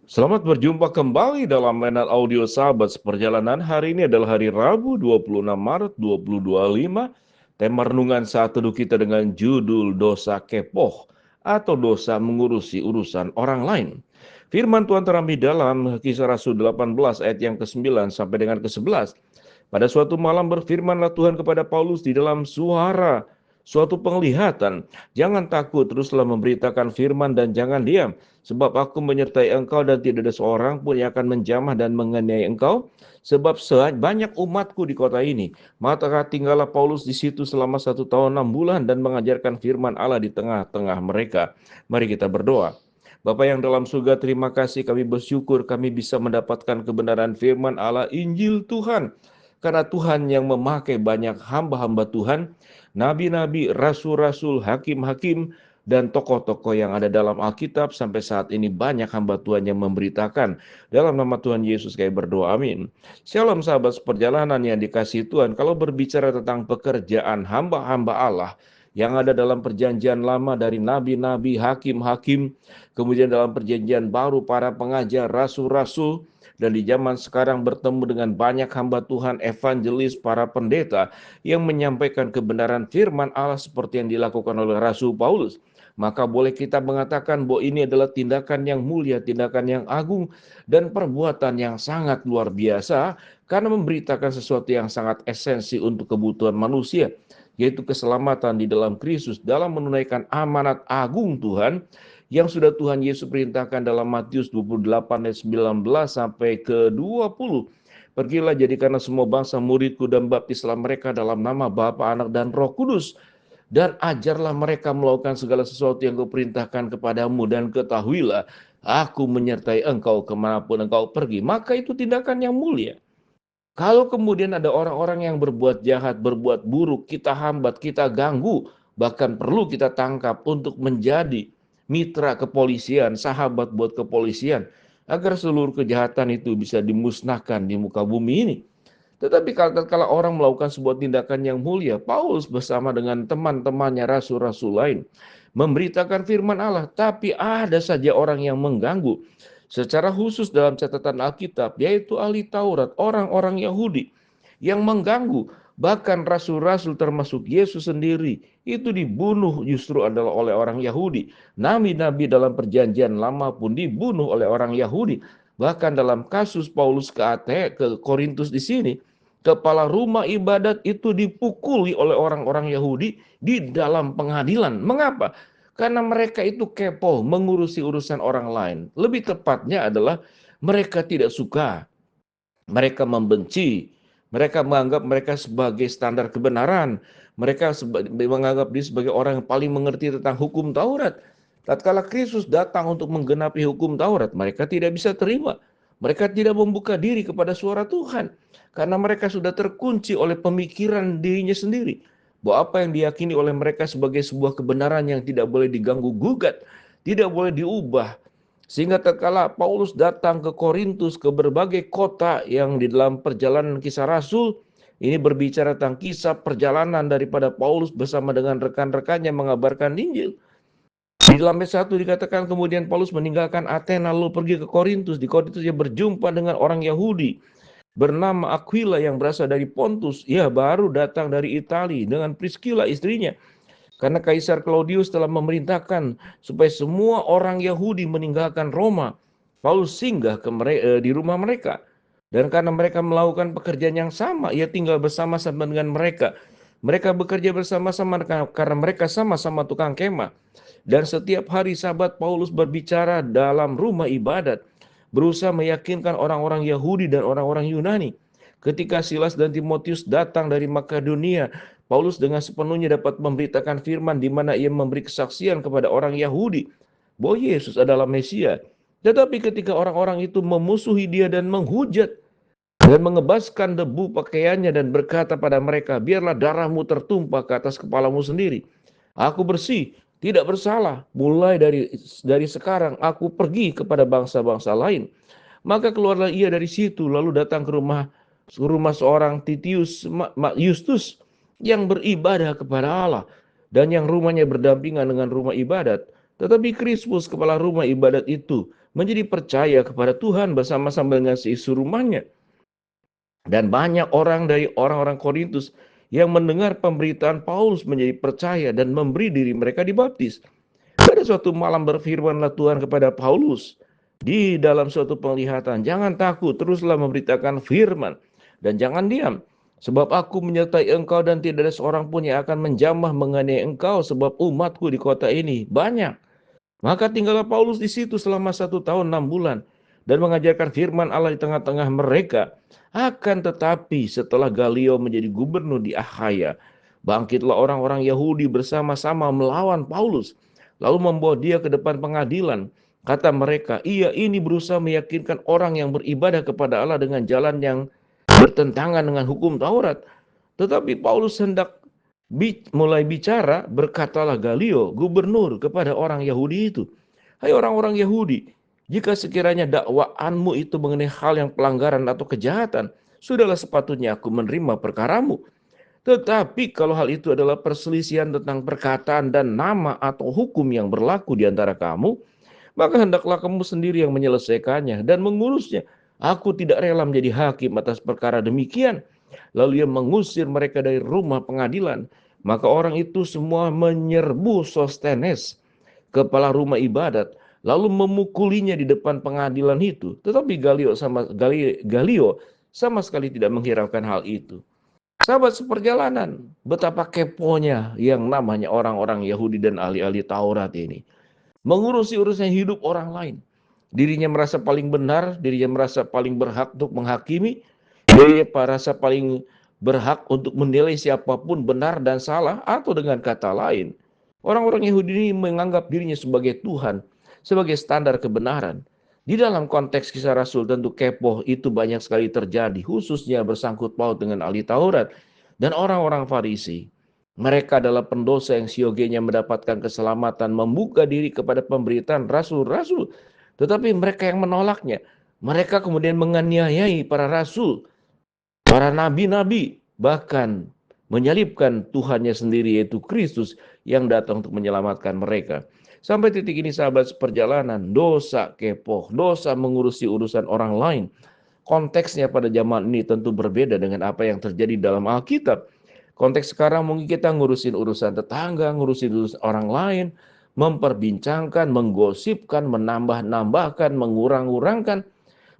Selamat berjumpa kembali dalam layanan audio Sahabat Seperjalanan. Hari ini adalah hari Rabu 26 Maret 2025. Tema renungan saat teduh kita dengan judul dosa kepoh atau dosa mengurusi urusan orang lain. Firman Tuhan terambil dalam Kisah Rasul 18 ayat yang ke-9 sampai dengan ke-11. Pada suatu malam berfirmanlah Tuhan kepada Paulus di dalam suatu penglihatan. Jangan takut, teruslah memberitakan firman dan jangan diam. Sebab aku menyertai engkau dan tidak ada seorang pun yang akan menjamah dan menganiaya engkau. Sebab banyak umatku di kota ini. Maka tinggallah Paulus di situ selama 1 tahun 6 bulan dan mengajarkan firman Allah di tengah-tengah mereka. Mari kita berdoa. Bapa yang dalam surga, terima kasih, kami bersyukur kami bisa mendapatkan kebenaran firman Allah, Injil Tuhan. Karena Tuhan yang memakai banyak hamba-hamba Tuhan, nabi-nabi, rasul-rasul, hakim-hakim, dan tokoh-tokoh yang ada dalam Alkitab sampai saat ini banyak hamba Tuhan yang memberitakan. Dalam nama Tuhan Yesus kami berdoa, amin. Shalom sahabat seperjalanan yang dikasihi Tuhan. Kalau berbicara tentang pekerjaan hamba-hamba Allah yang ada dalam perjanjian lama dari nabi-nabi, hakim-hakim, kemudian dalam perjanjian baru para pengajar, rasul-rasul, dan di zaman sekarang bertemu dengan banyak hamba Tuhan, evangelis, para pendeta yang menyampaikan kebenaran firman Allah seperti yang dilakukan oleh Rasul Paulus. Maka boleh kita mengatakan bahwa ini adalah tindakan yang mulia, tindakan yang agung, dan perbuatan yang sangat luar biasa karena memberitakan sesuatu yang sangat esensi untuk kebutuhan manusia, yaitu keselamatan di dalam Kristus dalam menunaikan amanat agung Tuhan yang sudah Tuhan Yesus perintahkan dalam Matius 28 ayat 19 sampai ke 20. Pergilah jadikanlah semua bangsa muridku dan baptislah mereka dalam nama Bapa, Anak, dan Roh Kudus. Dan ajarlah mereka melakukan segala sesuatu yang kuperintahkan kepadamu, dan ketahuilah aku menyertai engkau kemanapun engkau pergi. Maka itu tindakan yang mulia. Kalau kemudian ada orang-orang yang berbuat jahat, berbuat buruk, kita hambat, kita ganggu, bahkan perlu kita tangkap untuk menjadi mitra kepolisian, sahabat buat kepolisian, agar seluruh kejahatan itu bisa dimusnahkan di muka bumi ini. Tetapi kalau orang melakukan sebuah tindakan yang mulia, Paulus bersama dengan teman-temannya rasul-rasul lain memberitakan firman Allah, tapi ada saja orang yang mengganggu. Secara khusus dalam catatan Alkitab, yaitu ahli Taurat, orang-orang Yahudi yang mengganggu. Bahkan rasul-rasul termasuk Yesus sendiri itu dibunuh justru adalah oleh orang Yahudi. Nabi-nabi dalam perjanjian lama pun dibunuh oleh orang Yahudi. Bahkan dalam kasus Paulus ke Korintus di sini, kepala rumah ibadat itu dipukuli oleh orang-orang Yahudi di dalam pengadilan. Mengapa? Karena mereka itu kepo mengurusi urusan orang lain. Lebih tepatnya adalah mereka tidak suka, mereka membenci, mereka menganggap mereka sebagai standar kebenaran, mereka menganggap dia sebagai orang yang paling mengerti tentang hukum Taurat. Tatkala Kristus datang untuk menggenapi hukum Taurat, mereka tidak bisa terima. Mereka tidak membuka diri kepada suara Tuhan karena mereka sudah terkunci oleh pemikiran dirinya sendiri, bahwa apa yang diyakini oleh mereka sebagai sebuah kebenaran yang tidak boleh diganggu gugat, tidak boleh diubah. Sehingga tatkala Paulus datang ke Korintus, ke berbagai kota yang di dalam perjalanan kisah Rasul, ini berbicara tentang kisah perjalanan daripada Paulus bersama dengan rekan-rekannya mengabarkan Injil. Di dalam ayat 1 dikatakan kemudian Paulus meninggalkan Athena lalu pergi ke Korintus. Di Korintus dia berjumpa dengan orang Yahudi bernama Aquila yang berasal dari Pontus. Ia baru datang dari Italia dengan Priscilla istrinya. Karena Kaisar Claudius telah memerintahkan supaya semua orang Yahudi meninggalkan Roma. Paulus singgah di rumah mereka. Dan karena mereka melakukan pekerjaan yang sama, ia tinggal bersama-sama dengan mereka. Mereka bekerja bersama-sama karena mereka sama-sama tukang kemah. Dan setiap hari Sabat Paulus berbicara dalam rumah ibadat, berusaha meyakinkan orang-orang Yahudi dan orang-orang Yunani. Ketika Silas dan Timotius datang dari Makedonia, Paulus dengan sepenuhnya dapat memberitakan firman di mana ia memberi kesaksian kepada orang Yahudi bahwa Yesus adalah Mesia. Tetapi ketika orang-orang itu memusuhi dia dan menghujat dan mengebaskan debu pakaiannya dan berkata pada mereka, biarlah darahmu tertumpah ke atas kepalamu sendiri. Aku bersih, tidak bersalah. Mulai dari sekarang aku pergi kepada bangsa-bangsa lain. Maka keluarlah ia dari situ lalu datang ke rumah seorang Titius Justus yang beribadah kepada Allah dan yang rumahnya berdampingan dengan rumah ibadat. Tetapi Krispus, kepala rumah ibadat itu, menjadi percaya kepada Tuhan bersama-sama dengan seisi rumahnya. Dan banyak orang dari orang-orang Korintus yang mendengar pemberitaan Paulus menjadi percaya dan memberi diri mereka dibaptis. Pada suatu malam berfirmanlah Tuhan kepada Paulus di dalam suatu penglihatan, "Jangan takut, teruslah memberitakan firman dan jangan diam. Sebab aku menyertai engkau dan tidak ada seorang pun yang akan menjamah menganiaya engkau, sebab umatku di kota ini banyak." Maka tinggallah Paulus di situ selama 1 tahun 6 bulan dan mengajarkan firman Allah di tengah-tengah mereka. Akan tetapi setelah Galio menjadi gubernur di Akhaya, bangkitlah orang-orang Yahudi bersama-sama melawan Paulus, lalu membawa dia ke depan pengadilan. Kata mereka, ia ini berusaha meyakinkan orang yang beribadah kepada Allah dengan jalan yang bertentangan dengan hukum Taurat. Tetapi Paulus hendak mulai bicara, berkatalah Galio, gubernur, kepada orang Yahudi itu, "Hai orang-orang Yahudi, jika sekiranya dakwaanmu itu mengenai hal yang pelanggaran atau kejahatan, sudahlah sepatutnya aku menerima perkaramu. Tetapi kalau hal itu adalah perselisihan tentang perkataan dan nama atau hukum yang berlaku di antara kamu, maka hendaklah kamu sendiri yang menyelesaikannya dan mengurusnya. Aku tidak rela menjadi hakim atas perkara demikian." Lalu ia mengusir mereka dari rumah pengadilan. Maka orang itu semua menyerbu Sostenes, kepala rumah ibadat, lalu memukulinya di depan pengadilan itu. Tetapi Galio sama sekali tidak menghiraukan hal itu. Sahabat seperjalanan, betapa keponya yang namanya orang-orang Yahudi dan ahli-ahli Taurat ini. Mengurusi urusan hidup orang lain. Dirinya merasa paling benar, dirinya merasa paling berhak untuk menghakimi, dirinya merasa paling berhak untuk menilai siapapun benar dan salah, atau dengan kata lain, orang-orang Yahudi ini menganggap dirinya sebagai Tuhan, sebagai standar kebenaran. Di dalam konteks kisah Rasul tentu kepoh itu banyak sekali terjadi, khususnya bersangkut paut dengan ahli Taurat dan orang-orang Farisi. Mereka adalah pendosa yang siogenya mendapatkan keselamatan, membuka diri kepada pemberitaan rasul-rasul. Tetapi mereka yang menolaknya, mereka kemudian menganiayai para rasul, para nabi-nabi, bahkan menyalibkan Tuhannya sendiri, yaitu Kristus yang datang untuk menyelamatkan mereka. Sampai titik ini sahabat seperjalanan, dosa kepoh, dosa mengurusi urusan orang lain. Konteksnya pada zaman ini tentu berbeda dengan apa yang terjadi dalam Alkitab. Konteks sekarang mungkin kita ngurusin urusan tetangga, ngurusin urusan orang lain, memperbincangkan, menggosipkan, menambah-nambahkan, mengurang-urangkan,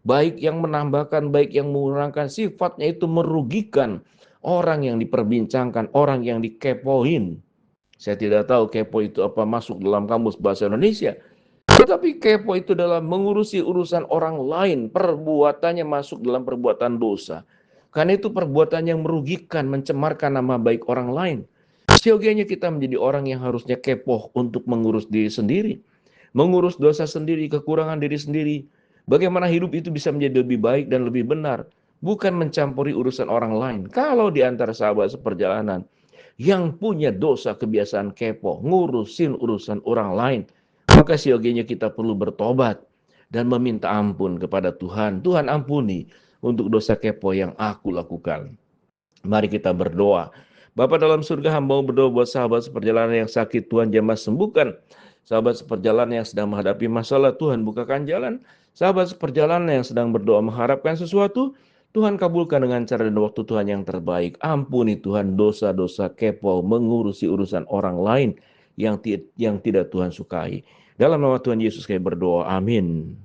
baik yang menambahkan, baik yang mengurangkan, sifatnya itu merugikan orang yang diperbincangkan, orang yang dikepoin. Saya tidak tahu kepo itu apa masuk dalam kamus bahasa Indonesia. Tetapi kepo itu adalah mengurusi urusan orang lain, perbuatannya masuk dalam perbuatan dosa. Karena itu perbuatan yang merugikan, mencemarkan nama baik orang lain. Siogianya kita menjadi orang yang harusnya kepoh untuk mengurus diri sendiri, mengurus dosa sendiri, kekurangan diri sendiri. Bagaimana hidup itu bisa menjadi lebih baik dan lebih benar, bukan mencampuri urusan orang lain. Kalau di antara sahabat seperjalanan yang punya dosa kebiasaan kepo, ngurusin urusan orang lain, maka siogianya kita perlu bertobat dan meminta ampun kepada Tuhan. Tuhan, ampuni untuk dosa kepo yang aku lakukan. Mari kita berdoa. Bapa dalam surga, hamba berdoa buat sahabat seperjalanan yang sakit, Tuhan jamah sembuhkan. Sahabat seperjalanan yang sedang menghadapi masalah, Tuhan bukakan jalan. Sahabat seperjalanan yang sedang berdoa mengharapkan sesuatu, Tuhan kabulkan dengan cara dan waktu Tuhan yang terbaik. Ampuni Tuhan dosa-dosa kepo, mengurusi urusan orang lain yang tidak Tuhan sukai. Dalam nama Tuhan Yesus kami berdoa, amin.